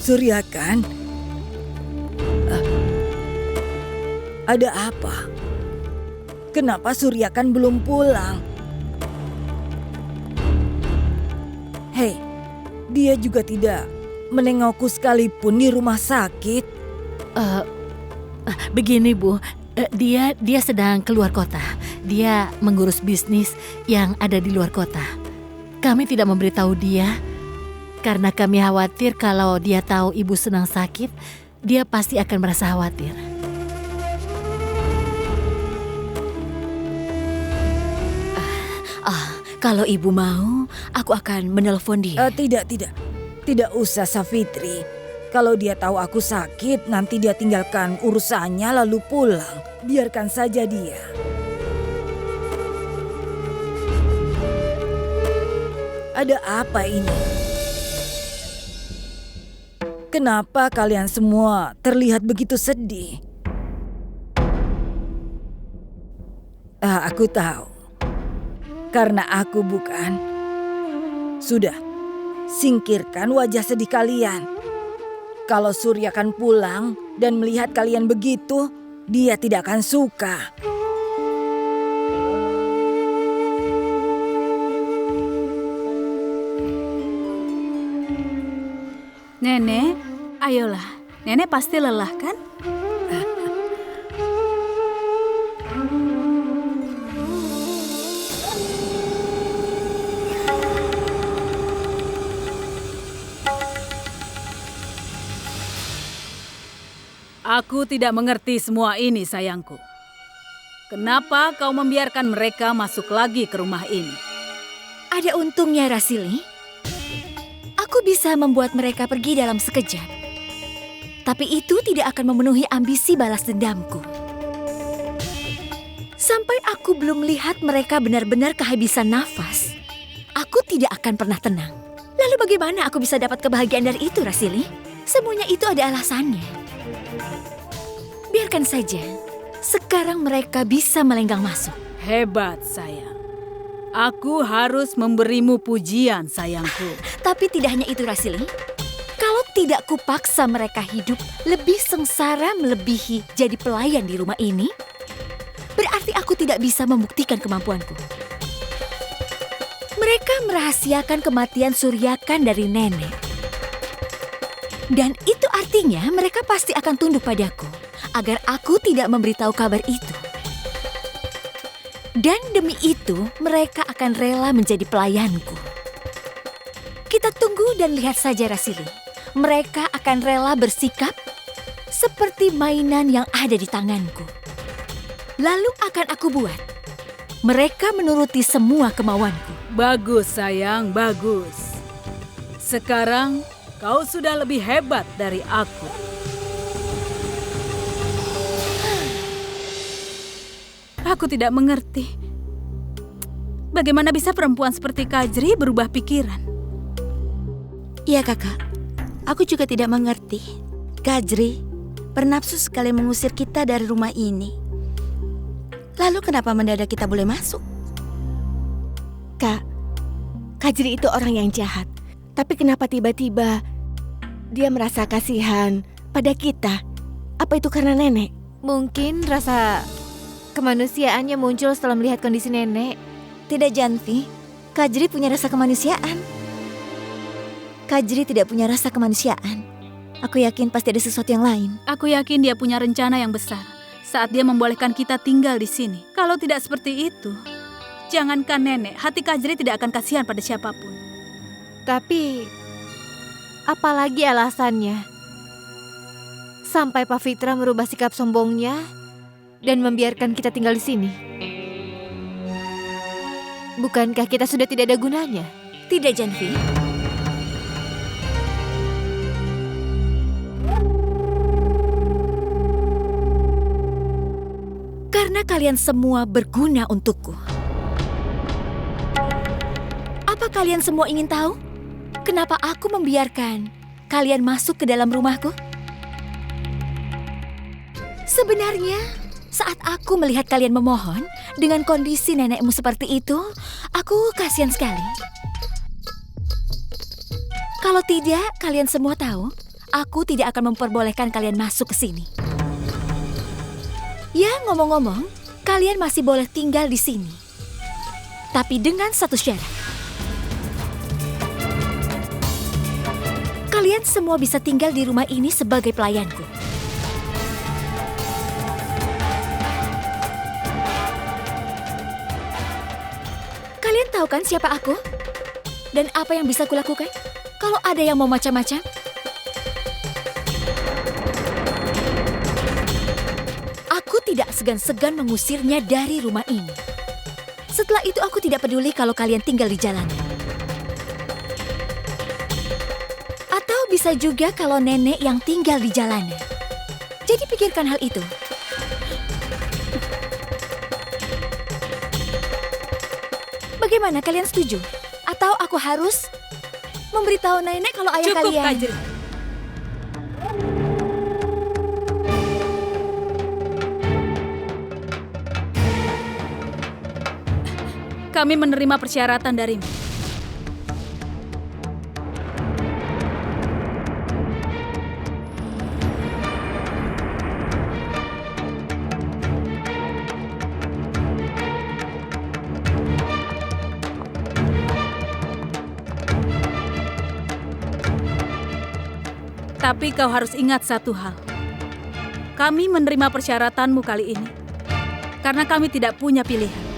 Suryakan? Ada apa? Kenapa Suryakan belum pulang? Hei, dia juga tidak menengokku sekalipun di rumah sakit. Begini Bu, dia sedang keluar kota. Dia mengurus bisnis yang ada di luar kota. Kami tidak memberitahu dia karena kami khawatir kalau dia tahu Ibu sedang sakit, dia pasti akan merasa khawatir. Kalau Ibu mau, aku akan menelpon dia. Tidak. Tidak usah, Safitri. Kalau dia tahu aku sakit, nanti dia tinggalkan urusannya lalu pulang. Biarkan saja dia. Ada apa ini? Kenapa kalian semua terlihat begitu sedih? Aku tahu. Karena aku bukan. Sudah, singkirkan wajah sedih kalian. Kalau Suryakan pulang dan melihat kalian begitu, dia tidak akan suka. Nenek, ayolah. Nenek pasti lelah kan? Aku tidak mengerti semua ini, sayangku. Kenapa kau membiarkan mereka masuk lagi ke rumah ini? Ada untungnya, Rasili. Aku bisa membuat mereka pergi dalam sekejap. Tapi itu tidak akan memenuhi ambisi balas dendamku. Sampai aku belum melihat mereka benar-benar kehabisan nafas, aku tidak akan pernah tenang. Lalu bagaimana aku bisa dapat kebahagiaan dari itu, Rasili? Semuanya itu ada alasannya. Biarkan saja. Sekarang mereka bisa melenggang masuk. Hebat, sayang. Aku harus memberimu pujian, sayangku. Tapi tidak hanya itu, Rasili. Kalau tidak kupaksa mereka hidup lebih sengsara melebihi jadi pelayan di rumah ini, berarti aku tidak bisa membuktikan kemampuanku. Mereka merahasiakan kematian Suryakan dari nenek. Dan itu artinya mereka pasti akan tunduk padaku, agar aku tidak memberitahu kabar itu. Dan demi itu, mereka akan rela menjadi pelayanku. Kita tunggu dan lihat saja, Rasili. Mereka akan rela bersikap seperti mainan yang ada di tanganku. Lalu akan aku buat. Mereka menuruti semua kemauanku. Bagus, sayang, bagus. Sekarang kau sudah lebih hebat dari aku. Aku tidak mengerti. Bagaimana bisa perempuan seperti Kajri berubah pikiran? Iya, Kakak. Aku juga tidak mengerti. Kajri bernafsu sekali mengusir kita dari rumah ini. Lalu kenapa mendadak kita boleh masuk? Kak, Kajri itu orang yang jahat. Tapi kenapa tiba-tiba dia merasa kasihan pada kita? Apa itu karena nenek? Mungkin rasa kemanusiaannya muncul setelah melihat kondisi nenek. Tidak, Janvi. Kajri punya rasa kemanusiaan. Kajri tidak punya rasa kemanusiaan. Aku yakin pasti ada sesuatu yang lain. Aku yakin dia punya rencana yang besar saat dia membolehkan kita tinggal di sini. Kalau tidak seperti itu, jangankan nenek, hati Kajri tidak akan kasihan pada siapapun. Tapi, apalagi alasannya? Sampai Pak Fitra merubah sikap sombongnya dan membiarkan kita tinggal di sini. Bukankah kita sudah tidak ada gunanya? Tidak, Janvi. Karena kalian semua berguna untukku. Apa kalian semua ingin tahu? Kenapa aku membiarkan kalian masuk ke dalam rumahku? Sebenarnya, saat aku melihat kalian memohon dengan kondisi nenekmu seperti itu, aku kasihan sekali. Kalau tidak, kalian semua tahu, aku tidak akan memperbolehkan kalian masuk ke sini. Ya, ngomong-ngomong, kalian masih boleh tinggal di sini. Tapi dengan satu syarat. Kalian semua bisa tinggal di rumah ini sebagai pelayanku. Kalian tahu kan siapa aku? Dan apa yang bisa kulakukan? Kalau ada yang mau macam-macam, aku tidak segan-segan mengusirnya dari rumah ini. Setelah itu aku tidak peduli kalau kalian tinggal di jalanan. Atau bisa juga kalau nenek yang tinggal di jalanan. Jadi pikirkan hal itu. Bagaimana, kalian setuju? Atau aku harus memberitahu nenek kalau ayah Cukup, kalian... Kajri. Kami menerima persyaratan darimu. Tapi kau harus ingat satu hal. Kami menerima persyaratanmu kali ini karena kami tidak punya pilihan.